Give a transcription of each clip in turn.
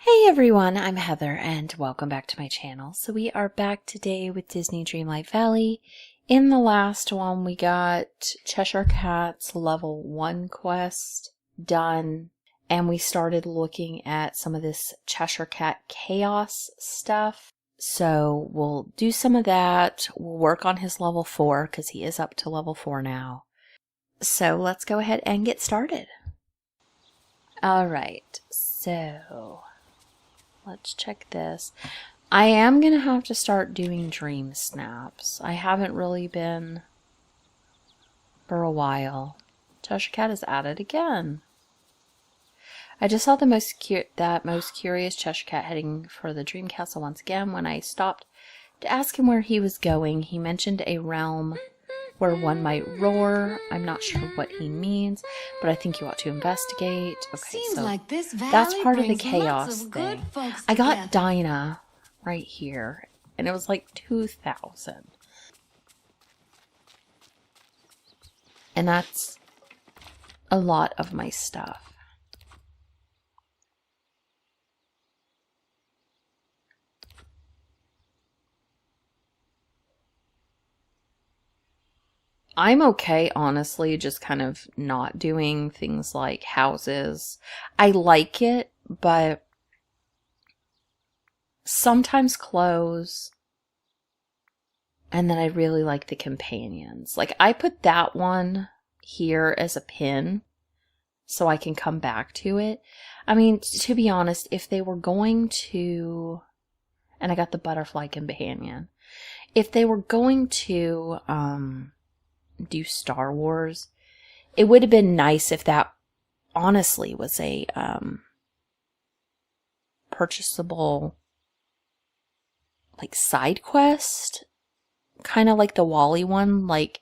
Hey everyone, I'm Heather and welcome back to my channel. So we are back today with Disney Dreamlight Valley. In the last one we got Cheshire Cat's level 1 quest done and we started looking at some of this Cheshire Cat chaos stuff. So we'll do some of that. We'll work on his level 4 because he is up to level 4 now. So let's go ahead and get started. Alright, so let's check this. I am going to have to start doing dream snaps. I haven't really been for a while. Cheshire Cat is at it again. I just saw the most curious Cheshire Cat heading for the Dream Castle once again. When I stopped to ask him where he was going, he mentioned a realm where one might roar. I'm not sure what he means, but I think you ought to investigate. Okay, Seems so like this that's part of the brings chaos lots of thing. good folks I got together. Dinah right here, and it was like 2,000. And that's a lot of my stuff. I'm okay, honestly, just kind of not doing things like houses. I like it, but sometimes clothes. And then I really like the companions. Like, I put that one here as a pin so I can come back to it. I mean, to be honest, if they were going to... And I got the butterfly companion. If they were going to do Star Wars, it would have been nice if that honestly was a purchasable like side quest, kind of like the Wally one, like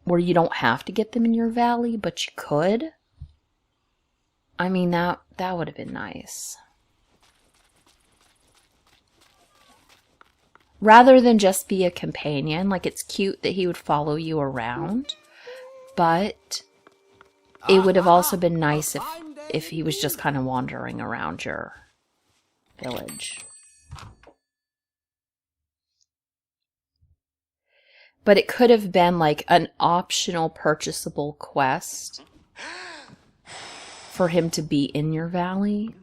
where you don't have to get them in your valley, but you could. I mean, that would have been nice. Rather than just be a companion, like it's cute that he would follow you around, but it would have also been nice if he was just kind of wandering around your village. But it could have been like an optional purchasable quest for him to be in your valley.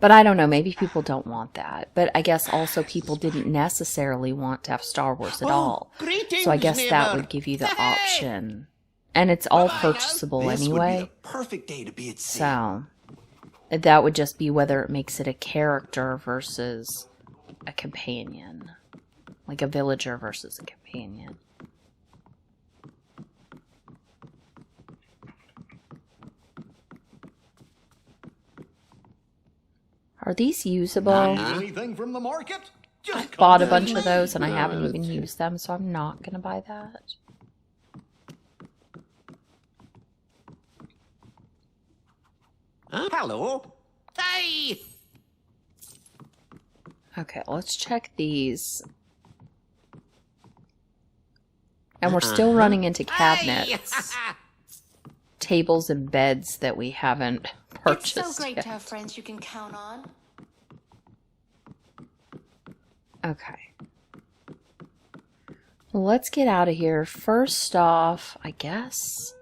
But I don't know, maybe people don't want that. But I guess also people didn't necessarily want to have Star Wars at all. So I guess that would give you the option. And it's all purchasable anyway. Would be the perfect day to be at sea. So that would just be whether it makes it a character versus a companion. Like a villager versus a companion. Are these usable? Anything from the market? I bought a bunch of those and I haven't even used them, so I'm not going to buy that. Hello. Hey. Okay, let's check these. And we're still running into cabinets, tables, and beds that we haven't purchased It's so great yet. to have friends you can count on. Okay. Well, let's get out of here. First off, I guess...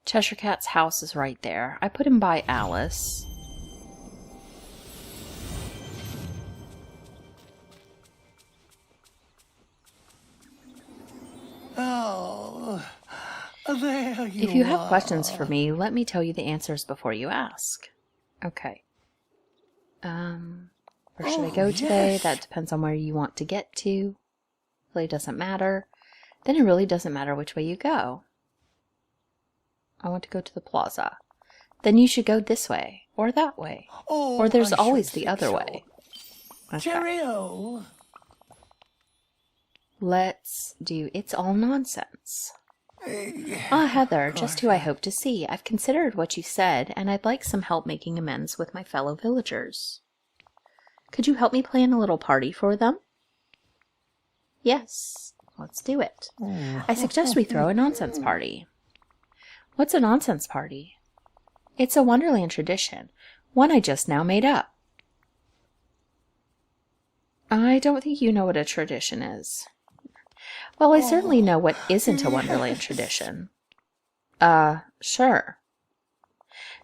Cheshire Cat's house is right there. I put him by Alice. Oh, there you If you have are. questions for me, let me tell you the answers before you ask. Okay. Where should I go today? yes. That depends on where you want to get to. Really doesn't matter. Then it really doesn't matter which way you go. I want to go to the plaza. Then you should go this way, or that way. Oh, Or there's I always should the think other so. way. Okay. Cheerio. Let's do It's All Nonsense. Ah, Heather, just who I hope to see. I've considered what you said, and I'd like some help making amends with my fellow villagers. Could you help me plan a little party for them? Yes, let's do it. I suggest we throw a nonsense party. What's a nonsense party? It's a Wonderland tradition, one I just now made up. I don't think you know what a tradition is. Well, I certainly know what isn't a Wonderland tradition. Sure.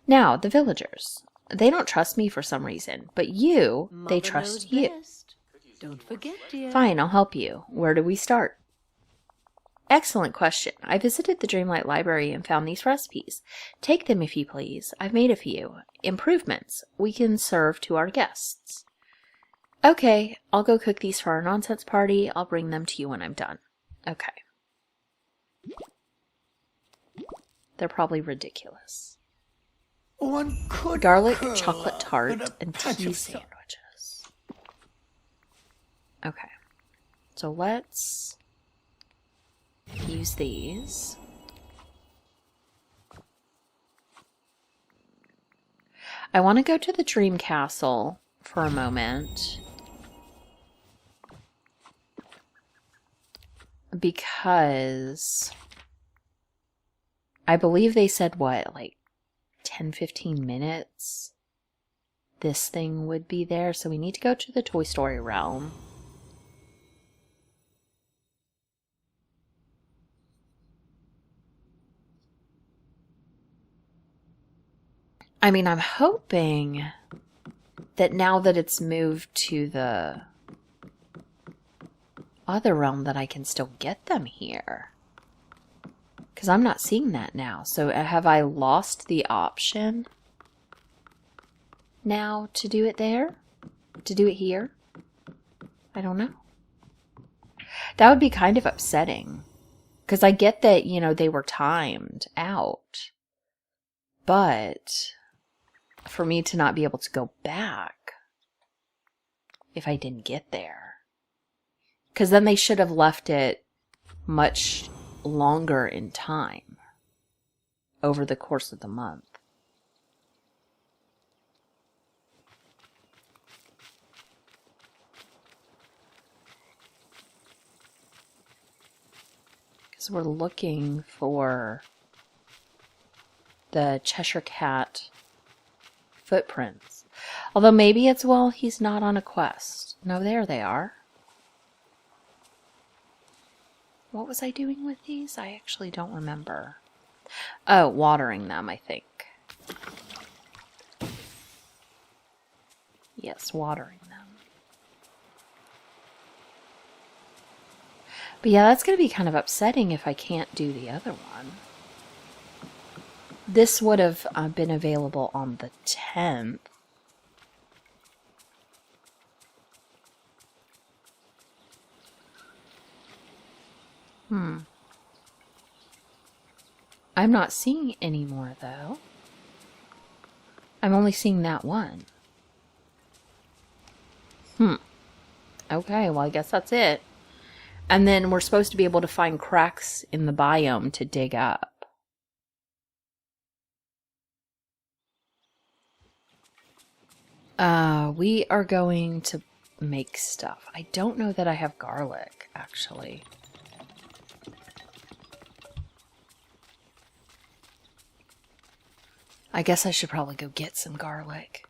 Now, the villagers. They don't trust me for some reason, but you, they trust you. Best. Don't forget, dear. Fine, I'll help you. Where do we start? Excellent question. I visited the Dreamlight library and found these recipes. Take them if you please. I've made a few. Improvements we can serve to our guests. Okay, I'll go cook these for our nonsense party. I'll bring them to you when I'm done. Okay. They're probably ridiculous. One could Garlic, cook chocolate tart, with a and touch tea of salt. sandwiches. Okay. So let's use these. I want to go to the Dream Castle for a moment. Because I believe they said what, like 10-15 minutes this thing would be there, so we need to go to the Toy Story realm. I mean, I'm hoping that now that it's moved to the other realm that I can still get them here. Because I'm not seeing that now. So have I lost the option now to do it there? To do it here? I don't know. That would be kind of upsetting. Because I get that, you know, they were timed out. But for me to not be able to go back if I didn't get there. Because then they should have left it much longer in time over the course of the month. Because we're looking for the Cheshire Cat footprints. Although maybe it's, well, he's not on a quest. No, there they are. What was I doing with these? I actually don't remember. Oh, watering them, I think. Yes, watering them. But yeah, that's going to be kind of upsetting if I can't do the other one. This would have been available on the 10th. I'm not seeing any more, though. I'm only seeing that one. Okay, well, I guess that's it. And then we're supposed to be able to find cracks in the biome to dig up. We are going to make stuff. I don't know that I have garlic, actually. I guess I should probably go get some garlic.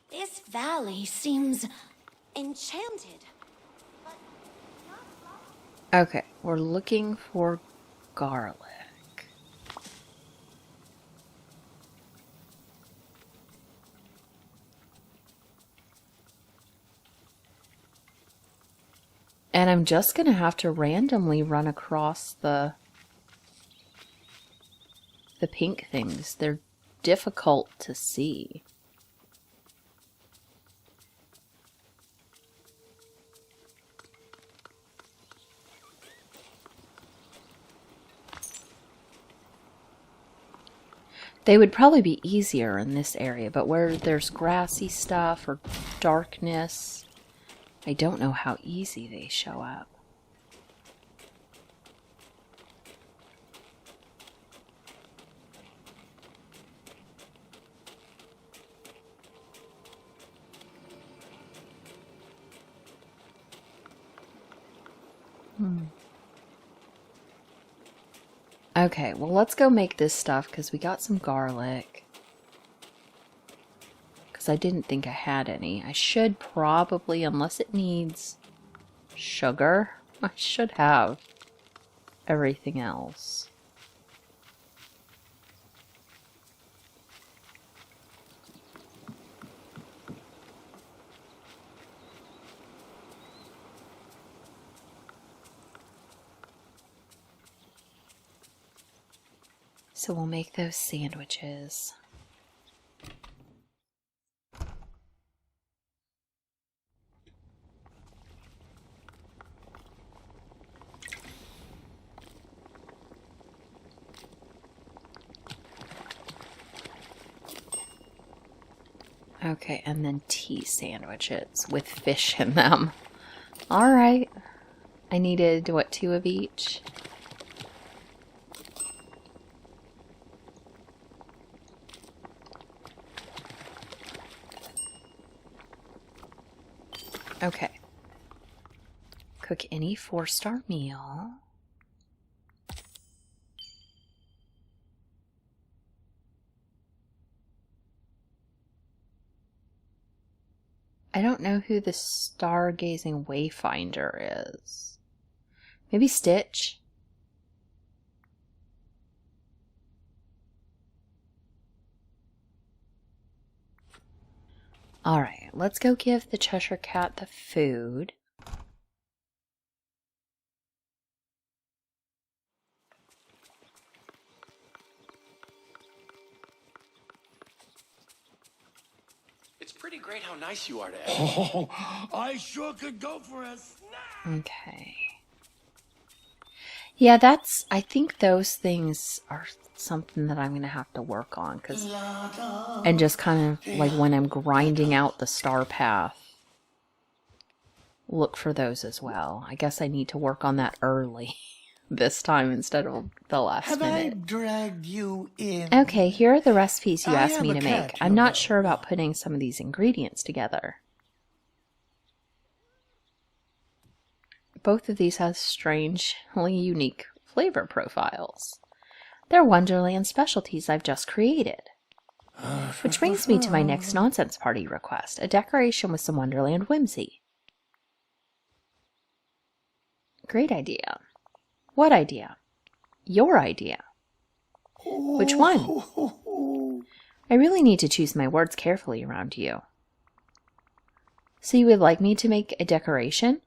This valley seems enchanted. Okay, we're looking for garlic. And I'm just going to have to randomly run across the pink things. They're difficult to see. They would probably be easier in this area, but where there's grassy stuff or darkness, I don't know how easy they show up. Okay, well, let's go make this stuff because we got some garlic. Because I didn't think I had any. I should probably, unless it needs sugar, I should have everything else. So we'll make those sandwiches. Okay, and then tea sandwiches with fish in them. All right. I needed, what, 2 of each? Okay. Cook any 4-star meal. I don't know who the stargazing wayfinder is. Maybe Stitch? Alright, let's go give the Cheshire Cat the food. It's pretty great how nice you are to everyone. Oh, I sure could go for a snack. Okay. Yeah, I think those things are something that I'm going to have to work on. And just kind of, like, when I'm grinding out the star path, look for those as well. I guess I need to work on that early this time instead of the last minute. I dragged you in? Okay, here are the recipes you asked me to make. cat, I'm not sure about putting some of these ingredients together. Both of these have strangely unique flavor profiles. They're Wonderland specialties I've just created. Which brings me to my next nonsense party request, a decoration with some Wonderland whimsy. Great idea. What idea? Your idea. Which one? I really need to choose my words carefully around you. So you would like me to make a decoration?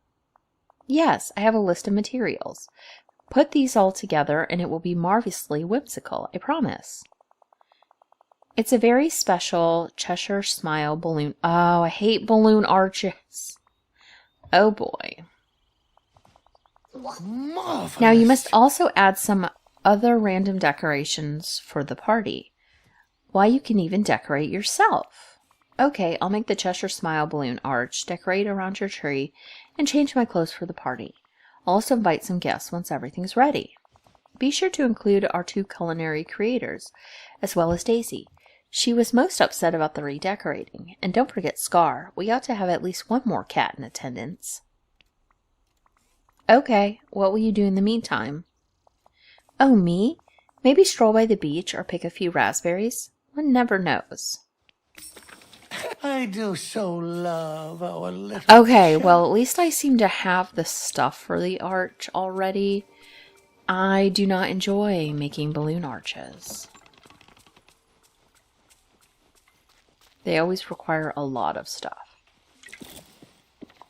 Yes, I have a list of materials. Put these all together and it will be marvelously whimsical, I promise. It's a very special Cheshire Smile balloon. Oh, I hate balloon arches. Oh boy. Marvelous. Now you must also add some other random decorations for the party. Why, you can even decorate yourself. Okay, I'll make the Cheshire Smile balloon arch, decorate around your tree, and change my clothes for the party. I'll also invite some guests once everything's ready. Be sure to include our 2 culinary creators, as well as Daisy. She was most upset about the redecorating. And don't forget Scar. We ought to have at least one more cat in attendance. Okay, what will you do in the meantime? Oh, me? Maybe stroll by the beach or pick a few raspberries? One never knows. I do so love our little Okay, cat. well, at least I seem to have the stuff for the arch already. I do not enjoy making balloon arches. They always require a lot of stuff.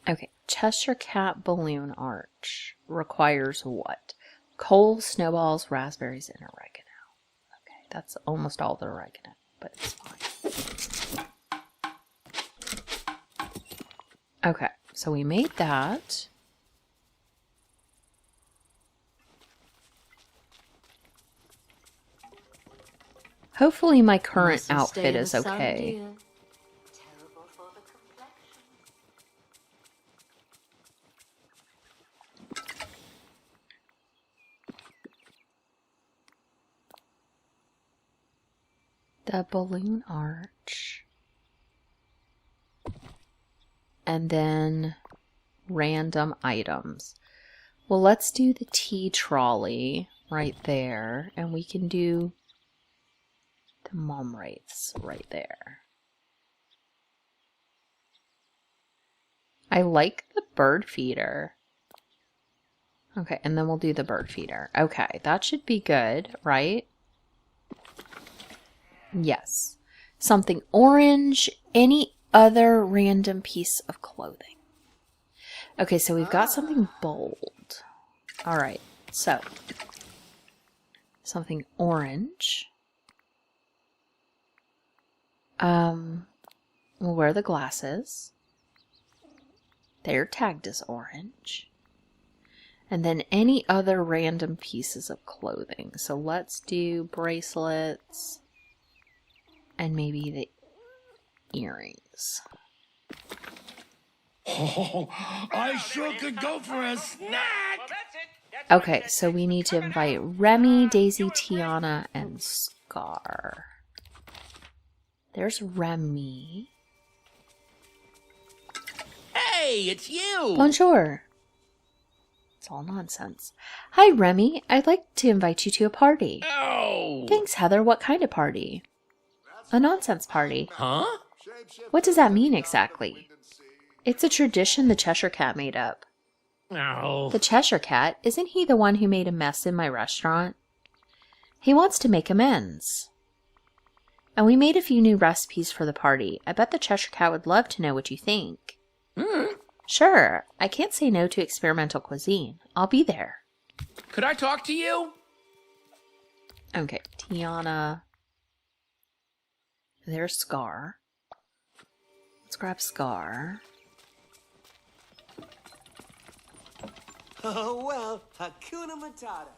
Okay, Cheshire Cat balloon arch requires what? Coal, snowballs, raspberries, and oregano. Okay, that's almost all the oregano, but it's fine. Okay, so we made that. Hopefully my current Mustn't outfit stay in is the sun, okay. dear. Terrible for the complexion. The balloon arch. And then random items. Well, let's do the tea trolley right there. And we can do the mom wraiths right there. I like the bird feeder. Okay, and then we'll do the bird feeder. Okay, that should be good, right? Yes. Something orange, any other random piece of clothing. Okay, so we've got something bold. Alright, so something orange. We'll wear the glasses. They're tagged as orange. And then any other random pieces of clothing. So let's do bracelets. And maybe the earrings. Oh, I sure could go for a snack. Okay, so we need to invite Remy, Daisy, Tiana, and Scar. There's Remy. Hey, it's you. Bonjour. It's all nonsense. Hi, Remy. I'd like to invite you to a party. Oh. Thanks, Heather. What kind of party? A nonsense party. Huh? What does that mean exactly? It's a tradition the Cheshire Cat made up. No. The Cheshire Cat, isn't he the one who made a mess in my restaurant? He wants to make amends. And we made a few new recipes for the party. I bet the Cheshire Cat would love to know what you think. Sure, I can't say no to experimental cuisine. I'll be there. Could I talk to you? Okay, Tiana. There's Scar. Let's grab Scar. Oh, well, Hakuna Matata.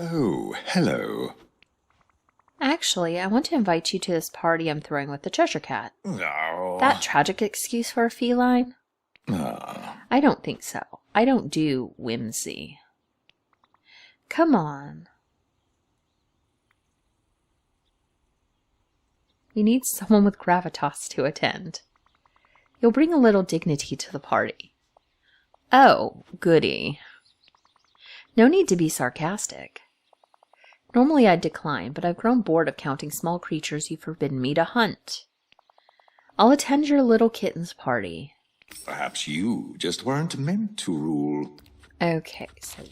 Oh, hello. Actually, I want to invite you to this party I'm throwing with the Cheshire Cat. Oh. That tragic excuse for a feline? I don't think so. I don't do whimsy. Come on. We need someone with gravitas to attend. You'll bring a little dignity to the party. Oh, goody. No need to be sarcastic. Normally I'd decline, but I've grown bored of counting small creatures you've forbidden me to hunt. I'll attend your little kitten's party. Perhaps you just weren't meant to rule. Okay, so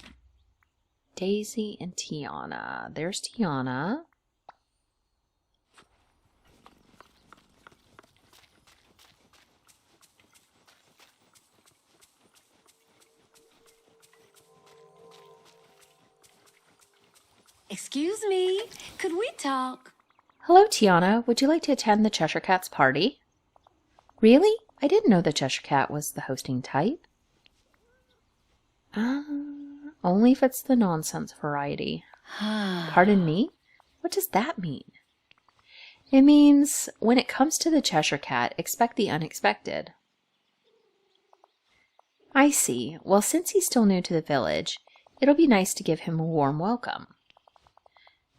Daisy and Tiana. There's Tiana. Excuse me, could we talk? Hello, Tiana. Would you like to attend the Cheshire Cat's party? Really? I didn't know the Cheshire Cat was the hosting type. Only if it's the nonsense variety. Pardon me? What does that mean? It means, when it comes to the Cheshire Cat, expect the unexpected. I see. Well, since he's still new to the village, it'll be nice to give him a warm welcome.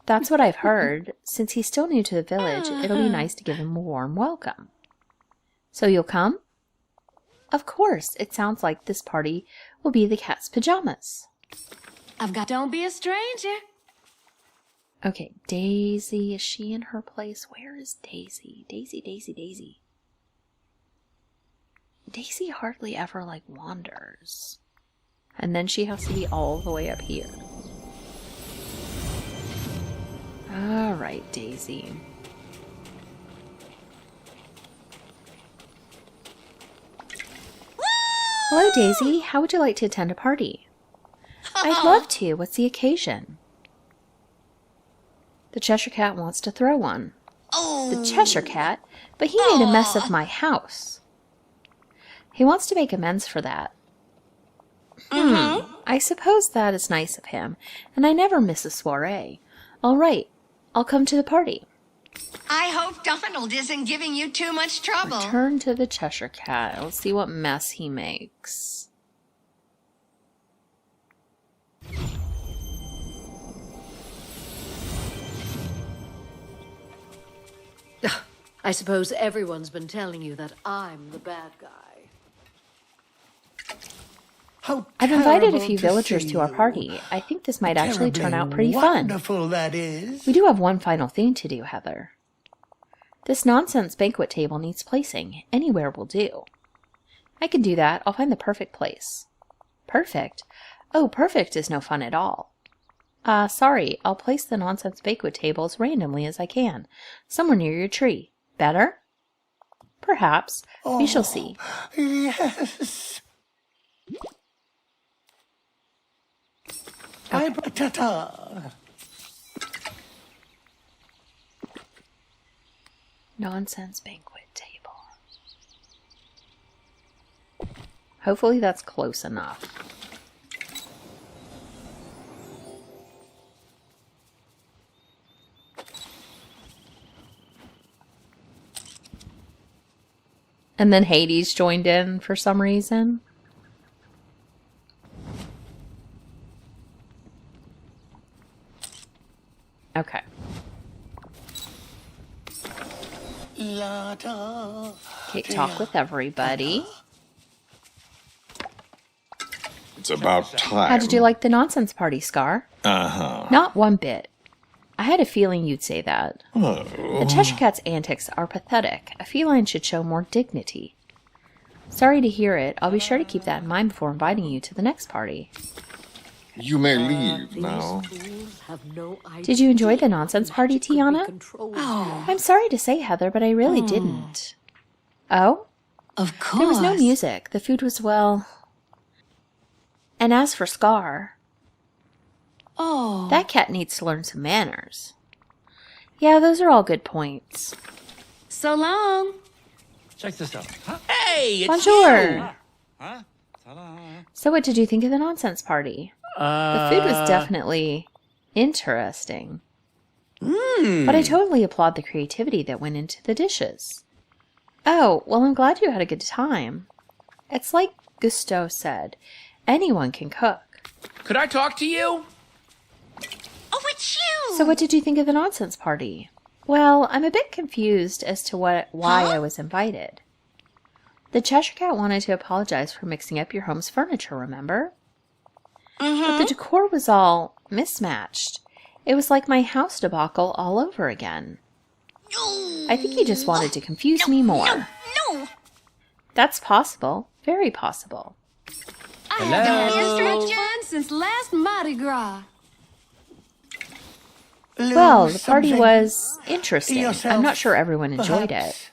That's what I've heard. Since he's still new to the village, it'll be nice to give him a warm welcome. So you'll come? Of course. It sounds like this party will be the cat's pajamas. I've got... Don't be a stranger. Okay, Daisy. Is she in her place? Where is Daisy? Daisy, Daisy, Daisy. Daisy hardly ever, wanders. And then she has to be all the way up here. All right, Daisy. Hello, Daisy. How would you like to attend a party? I'd love to. What's the occasion? The Cheshire Cat wants to throw one. The Cheshire Cat? But he made a mess of my I wants to make amends for that. I I suppose that is nice of him, and I never miss a soiree. All right, I'll come to the party. I hope Donald isn't giving you too much trouble. Return to the Cheshire Cat. Let's see what mess he makes. I suppose everyone's been telling you that I'm the bad guy. I've invited a few villagers to our party. I think this might actually turn out pretty fun. Wonderful, that is. We do have one final thing to do, Heather. This nonsense banquet table needs placing. Anywhere will do. I can do that. I'll find the perfect place. Perfect? Oh, perfect is no fun at all. Sorry. I'll place the nonsense banquet table as randomly as I can. Somewhere near your tree. Better? Perhaps. We shall see. Yes. Ta-ta. Nonsense banquet table. Hopefully that's close enough. And then Hades joined in for some reason. Okay. Okay, talk with everybody. It's about time. How did you like the nonsense party, Scar? Uh-huh. Not one bit. I had a feeling you'd say that. The Cheshire Cat's antics are pathetic. A feline should show more dignity. Sorry to hear it. I'll be sure to keep that in mind before inviting you to the next party. You may leave now. Did you enjoy the nonsense party, Tiana? Oh, I'm sorry to say, Heather, but I really didn't. Oh? Of course. There was no music. The food was, well... And as for Scar... Oh. That cat needs to learn some manners. Yeah, those are all good points. So long. Check this out. Huh? Hey, it's Bonjour. Huh? So what did you think of the nonsense party? The food was definitely interesting. But I totally applaud the creativity that went into the dishes. Oh, well, I'm glad you had a good time. It's like Gusteau said, anyone can cook. Could I talk to you? Oh, it's you! So what did you think of the nonsense party? Well, I'm a bit confused as to why I was invited. The Cheshire Cat wanted to apologize for mixing up your home's furniture, remember? But the decor was all mismatched. It was like my house debacle all over again. I think he just wanted to confuse me more. No! That's possible. Very possible. I haven't been stretched on since last Mardi Gras. Well, the party was interesting. I'm not sure everyone enjoyed it.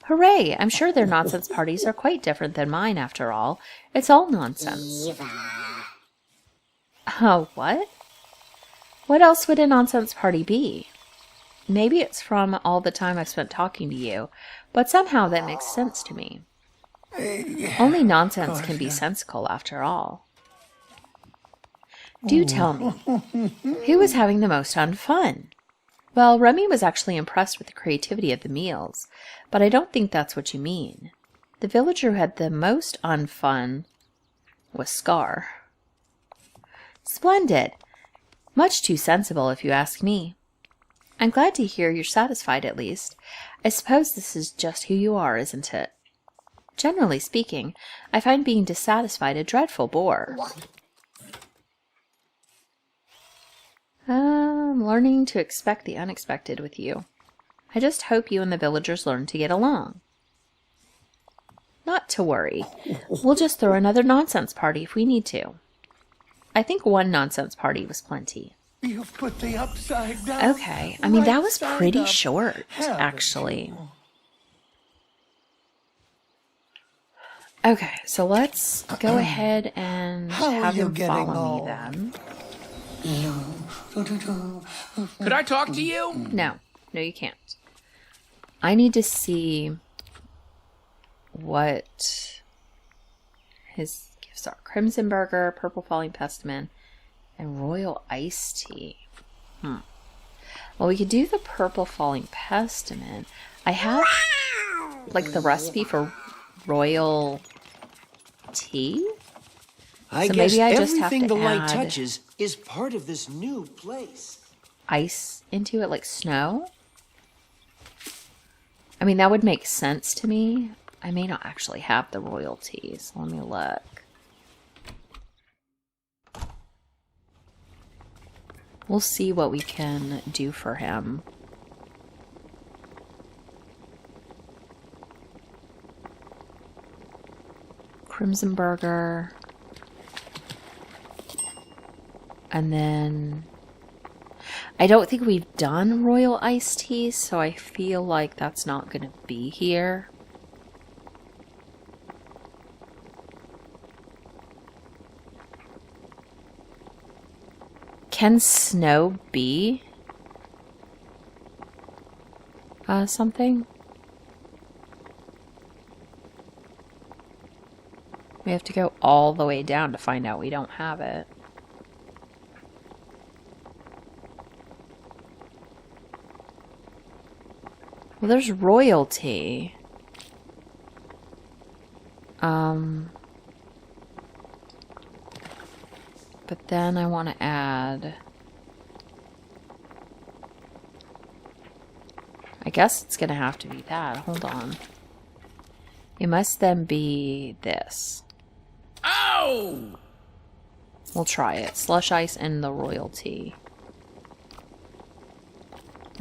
Hooray! I'm sure their nonsense parties are quite different than mine, after all. It's all nonsense. Oh, what? What else would a nonsense party be? Maybe it's from all the time I've spent talking to you, but somehow that makes sense to me. Only nonsense can be sensical, after all. Do tell me, who was having the most fun? Well, Remy was actually impressed with the creativity of the meals, but I don't think that's what you mean. The villager who had the most fun was Scar. Splendid! Much too sensible, if you ask me. I'm glad to hear you're satisfied, at least. I suppose this is just who you are, isn't it? Generally speaking, I find being dissatisfied a dreadful bore. I'm learning to expect the unexpected with you. I just hope you and the villagers learn to get along. Not to worry. We'll just throw another nonsense party if we need to. I think one nonsense party was plenty. You've put the upside down. Okay, I mean, that was right pretty side up. short, Haven't actually. you? Okay, so let's go ahead and How are have you him getting follow me on? then. Could I talk to you? No, you can't. I need to see what his Gift Star, Crimson Burger, Purple Falling Pestilence, and Royal Iced Tea. Well, we could do the Purple Falling Pestilence. I have like the recipe for Royal Tea. I So guess maybe I just have everything to the light add touches is part of this new place. ice into it, like snow. I mean, that would make sense to me. I may not actually have the Royal Tea, so let me look. We'll see what we can do for him. Crimson Burger. And then I don't think we've done Royal Iced Tea, so I feel like that's not going to be here. Can snow be something? We have to go all the way down to find out we don't have it. Well, there's royalty. But then I want to add... I guess it's going to have to be that. Hold on. It must then be this. Ow! We'll try it. Slush ice and the royalty.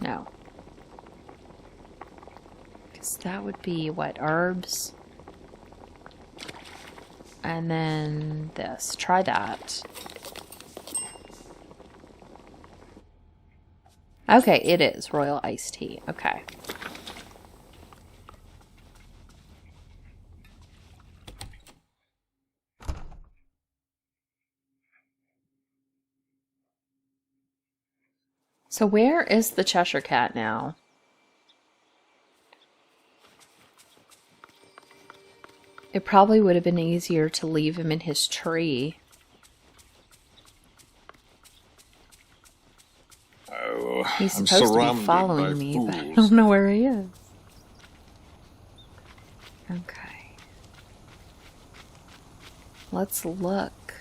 No. Because that would be, what, herbs? And then this. Try that. Okay, it is Royal Iced Tea. Okay. So where is the Cheshire Cat now? It probably would have been easier to leave him in his tree. Oh, He's I'm supposed to be surrounded following by me, fools. but I don't know where he is. Okay. Let's look.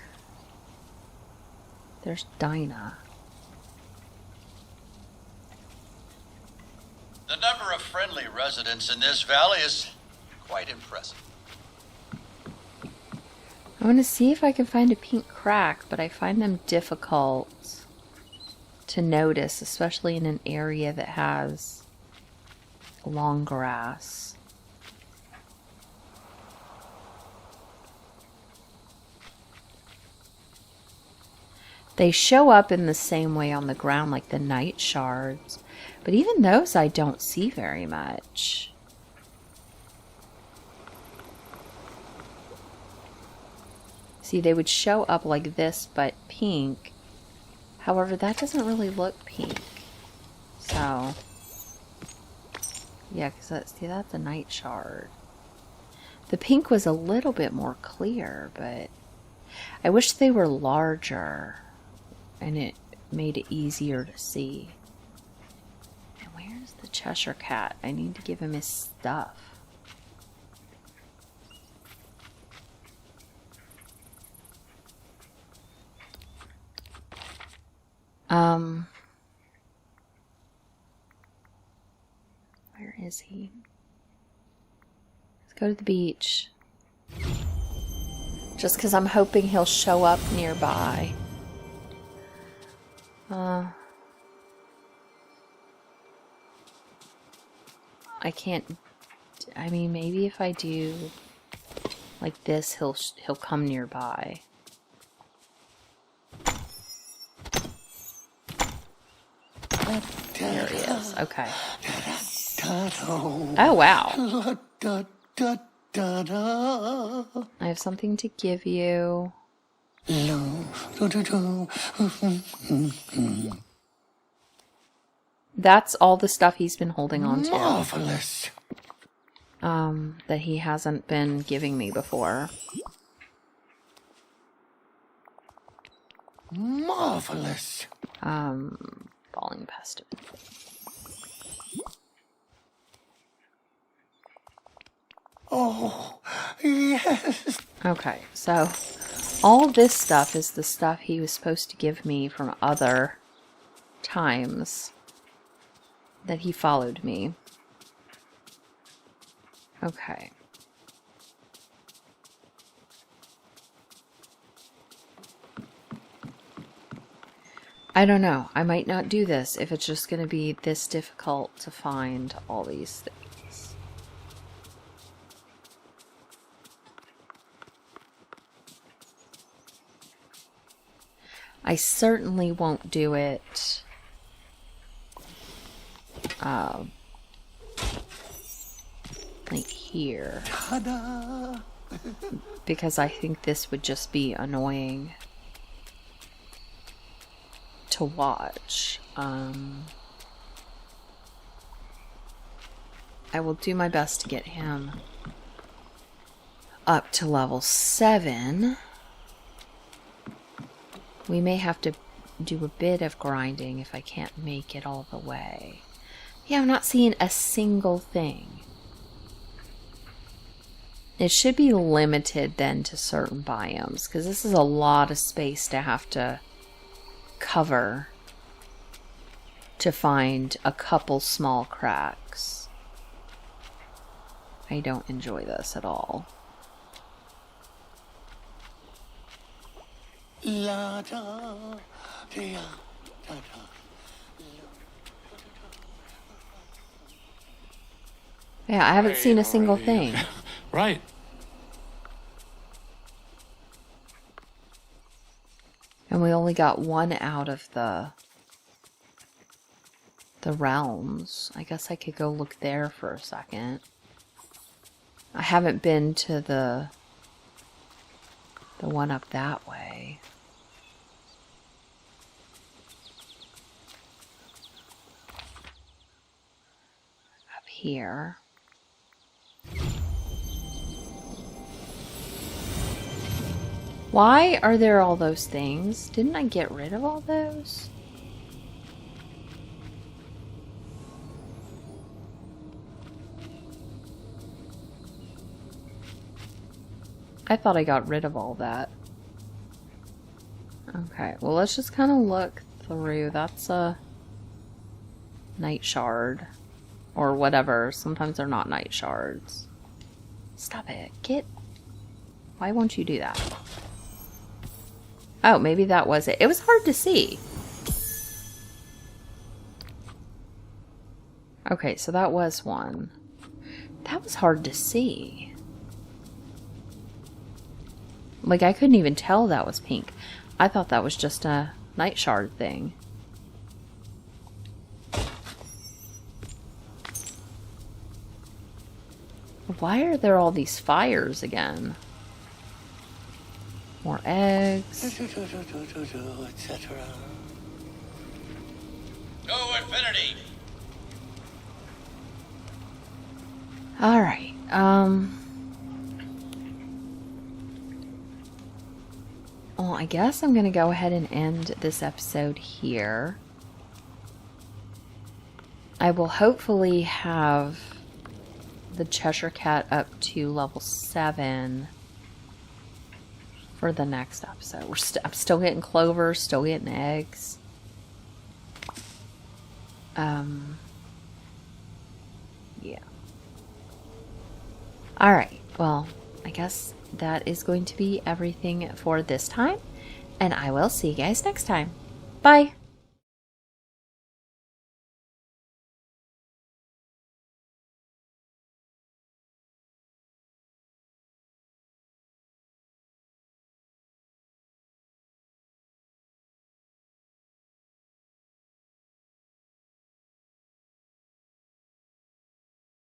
There's Dinah. The number of friendly residents in this valley is quite impressive. I want to see if I can find a pink crack, but I find them difficult to notice, especially in an area that has long grass. They show up in the same way on the ground, like the night shards, but even those I don't see very much. See, they would show up like this, but pink. However, that doesn't really look pink. So, yeah, because that's a night shard. The pink was a little bit more clear, but I wish they were larger and it made it easier to see. And where's the Cheshire Cat? I need to give him his stuff. Where is he? Let's go to the beach. Just because I'm hoping he'll show up nearby. I can't... I mean, maybe if I do like this, he'll come nearby. There he is. Okay. Oh, wow. I have something to give you. That's all the stuff he's been holding on to. Marvelous. That he hasn't been giving me before. Marvelous. Falling past it. Oh, yes. Okay, so all this stuff is the stuff he was supposed to give me from other times that he followed me. Okay. I don't know. I might not do this if it's just going to be this difficult to find all these things. I certainly won't do it like here. Ta-da! Because I think this would just be annoying to watch. I will do my best to get him up to level 7. We may have to do a bit of grinding if I can't make it all the way. Yeah, I'm not seeing a single thing. It should be limited then to certain biomes, because this is a lot of space to have to cover to find a couple small cracks. I don't enjoy this at all. La da, dea, da da. Yeah, I haven't seen a single thing. Right. And we only got one out of the realms. I guess I could go look there for a second. I haven't been to the one up that way. Up here. Why are there all those things? Didn't I get rid of all those? I thought I got rid of all that. Okay, well let's just kind of look through. That's a night shard. Or whatever. Sometimes they're not night shards. Stop it. Get... Why won't you do that? Oh, maybe that was it. It was hard to see. Okay, so that was one. That was hard to see. Like, I couldn't even tell that was pink. I thought that was just a night shard thing. Why are there all these fires again? More eggs. Etc. To infinity. Alright, well, I guess I'm gonna go ahead and end this episode here. I will hopefully have the Cheshire Cat up to level 7 for the next episode. I'm still getting clover, still getting eggs. Yeah. Alright, well, I guess that is going to be everything for this time, and I will see you guys next time. Bye!